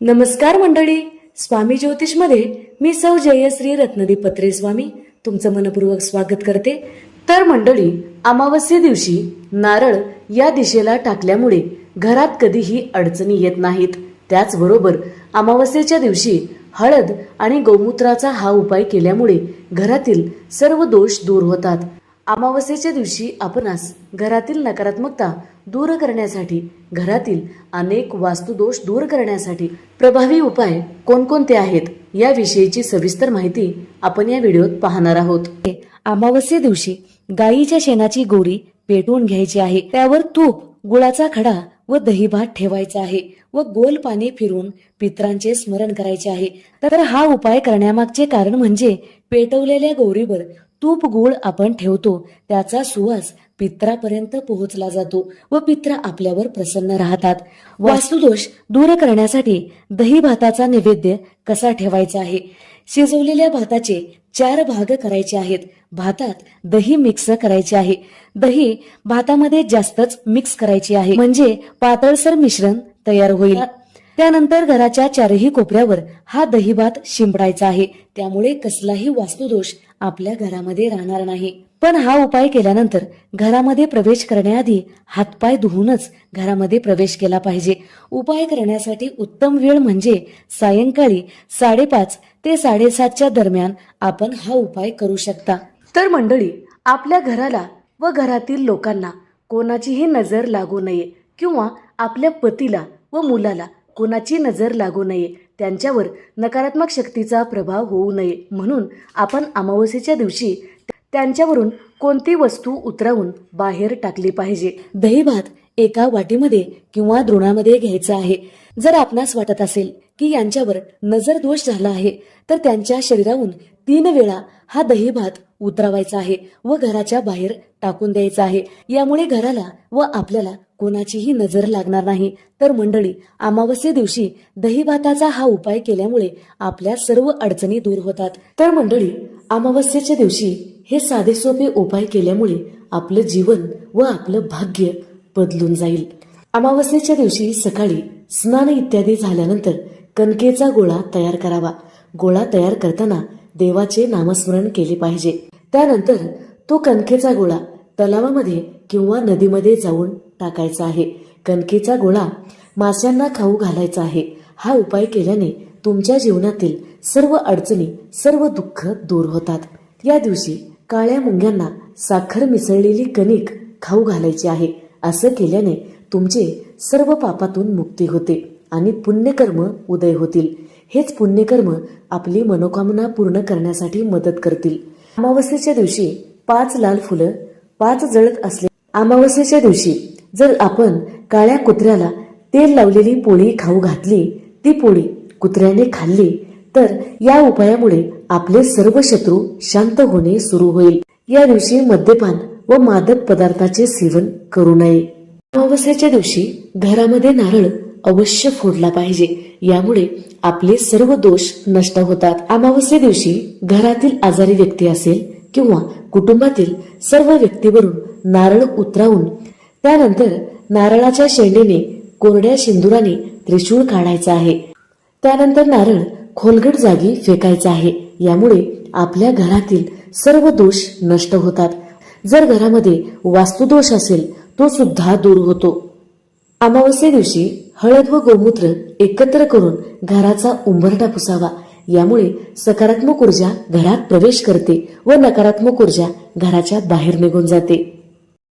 नमस्कार मंडळी, स्वामी ज्योतिषमध्ये मी सौ जयश्री रत्नदीप पत्रे स्वामी तुमचं मनपूर्वक स्वागत करते। तर मंडळी, अमावस्ये दिवशी नारळ या दिशेला टाकल्यामुळे घरात कधीही अडचणी येत नाहीत। त्याचबरोबर अमावस्येच्या दिवशी हळद आणि गोमूत्राचा हा उपाय केल्यामुळे घरातील सर्व दोष दूर होतात। अमावस्येच्या दिवशी आपणास घरातील नकारात्मकता दूर करण्यासाठी, घरातील अनेक वास्तुदोष दूर करण्यासाठी प्रभावी उपाय कोणकोणते आहेत याविषयीची सविस्तर माहिती आपण या व्हिडिओत पाहणार आहोत। अमावस्ये दिवशी गायीच्या शेणाची गोरी पेटवून घ्यायची आहे, त्यावर तूप, गुळाचा खडा व दही भात ठेवायचा आहे व गोल पाणी फिरवून पितरांचे स्मरण करायचे आहे। तर हा उपाय करण्यामागचे कारण म्हणजे पेटवलेल्या गौरीवर तूप गुळ आपण ठेवतो, त्याचा सुवास पित्रापर्यंत पोहोचला जातो व पित्र आपल्यावर प्रसन्न राहतात। वास्तुदोष दूर करण्यासाठी दही भाताचा नैवेद्य कसा ठेवायचा आहे। शिजवलेल्या भाताचे 4 भाग करायचे आहेत। भातात दही मिक्स करायचे आहे। दही भातामध्ये जास्तच मिक्स करायची आहे, म्हणजे पातळसर मिश्रण तयार होईल। त्यानंतर घराच्या 4ही कोपऱ्यावर हा दही भात शिंपडायचा आहे, त्यामुळे कसलाही वास्तुदोष आपल्या घरामध्ये राहणार नाही। पण हा उपाय केल्यानंतर घरामध्ये प्रवेश करण्याआधी हातपाय धुवूनच घरामध्ये प्रवेश केला पाहिजे। उपाय करण्यासाठी उत्तम वेळ म्हणजे सायंकाळी 5:30 ते 7:30च्या दरम्यान आपण हा उपाय करू शकता। तर मंडळी, आपल्या घराला व घरातील लोकांना कोणाचीही नजर लागू नये किंवा आपल्या पतीला व मुलाला कोणाची नजर लागू नये, त्यांच्यावर नकारात्मक शक्तीचा प्रभाव होऊ नये म्हणून आपण अमावस्येच्या दिवशी त्यांच्यावरून कोणती वस्तू उतरवून बाहेर टाकली पाहिजे। दही भात एका वाटीमध्ये किंवा द्रोणामध्ये घ्यायचा आहे। जर आपणास वाटत असेल की यांच्यावर नजर दोष झाला आहे, तर त्यांच्या शरीरावरून 3 वेळा हा दही भात उतरवायचा आहे व घराच्या बाहेर टाकून द्यायचा आहे। यामुळे घराला व आपल्याला कोणाचीही नजर लागणार नाही। तर मंडळी, अमावस्ये दिवशी दही भाताचा हा उपाय केल्यामुळे आपल्या सर्व अडचणी दूर होतात। तर मंडळी, अमावस्येच्या दिवशी हे साधे सोपे उपाय केल्यामुळे आपलं जीवन व आपलं भाग्य बदलून जाईल। अमावस्येच्या दिवशी सकाळी स्नान इत्यादी झाल्यानंतर कणकेचा गोळा तयार करावा। गोळा तयार करताना देवाचे नामस्मरण केले पाहिजे। त्यानंतर तो कणकेचा गोळा तलावामध्ये किंवा नदीमध्ये जाऊन टाकायचा आहे। कणकेचा गोळा माशांना खाऊ घालायचा आहे। हा उपाय केल्याने तुमच्या जीवनातील सर्व अडचणी, सर्व दुःख दूर होतात। या दिवशी काळ्या मुंग्यांना साखर मिसळलेली कणिक खाऊ घालायची आहे। असं केल्याने तुमचे सर्व पापातून मुक्ती होते आणि पुण्यकर्म उदय होतील। हेच पुण्यकर्म आपली मनोकामना पूर्ण करण्यासाठी मदत करतील। अमावस्येच्या दिवशी 5 लाल फुलं 5 जळत असले। अमावस्येच्या दिवशी जर आपण काळ्या कुत्र्याला तेल लावलेली पोळी खाऊ घातली, ती पोळी कुत्र्याने खाल्ली, तर या उपायामुळे आपले सर्व शत्रू शांत होणे सुरू होईल। या दिवशी मद्यपान व मादक पदार्थाचे सेवन करू नये। अमावस्येच्या दिवशी घरामध्ये नारळ अवश्य फोडला पाहिजे, यामुळे आपले सर्व दोष नष्ट होतात। अमावस्ये दिवशी घरातील आजारी व्यक्ती असेल किंवा कुटुंबातील सर्व व्यक्तीवरून नारळ उतरावून त्यानंतर नारळाच्या शेंडीने कोरड्या शेंदुराने त्रिशूळ काढायचा आहे। त्यानंतर नारळ खोलगट जागी फेकायचा आहे। यामुळे आपल्या घरातील सर्व दोष नष्ट होतात। जर घरामध्ये वास्तुदोष असेल तो सुद्धा दूर होतो। अमावस्ये दिवशी हळद व गोमूत्र एकत्र करून घराचा उंबरठा पुसावा। यामुळे सकारात्मक ऊर्जा घरात प्रवेश करते व नकारात्मक ऊर्जा घराच्या बाहेर निघून जाते।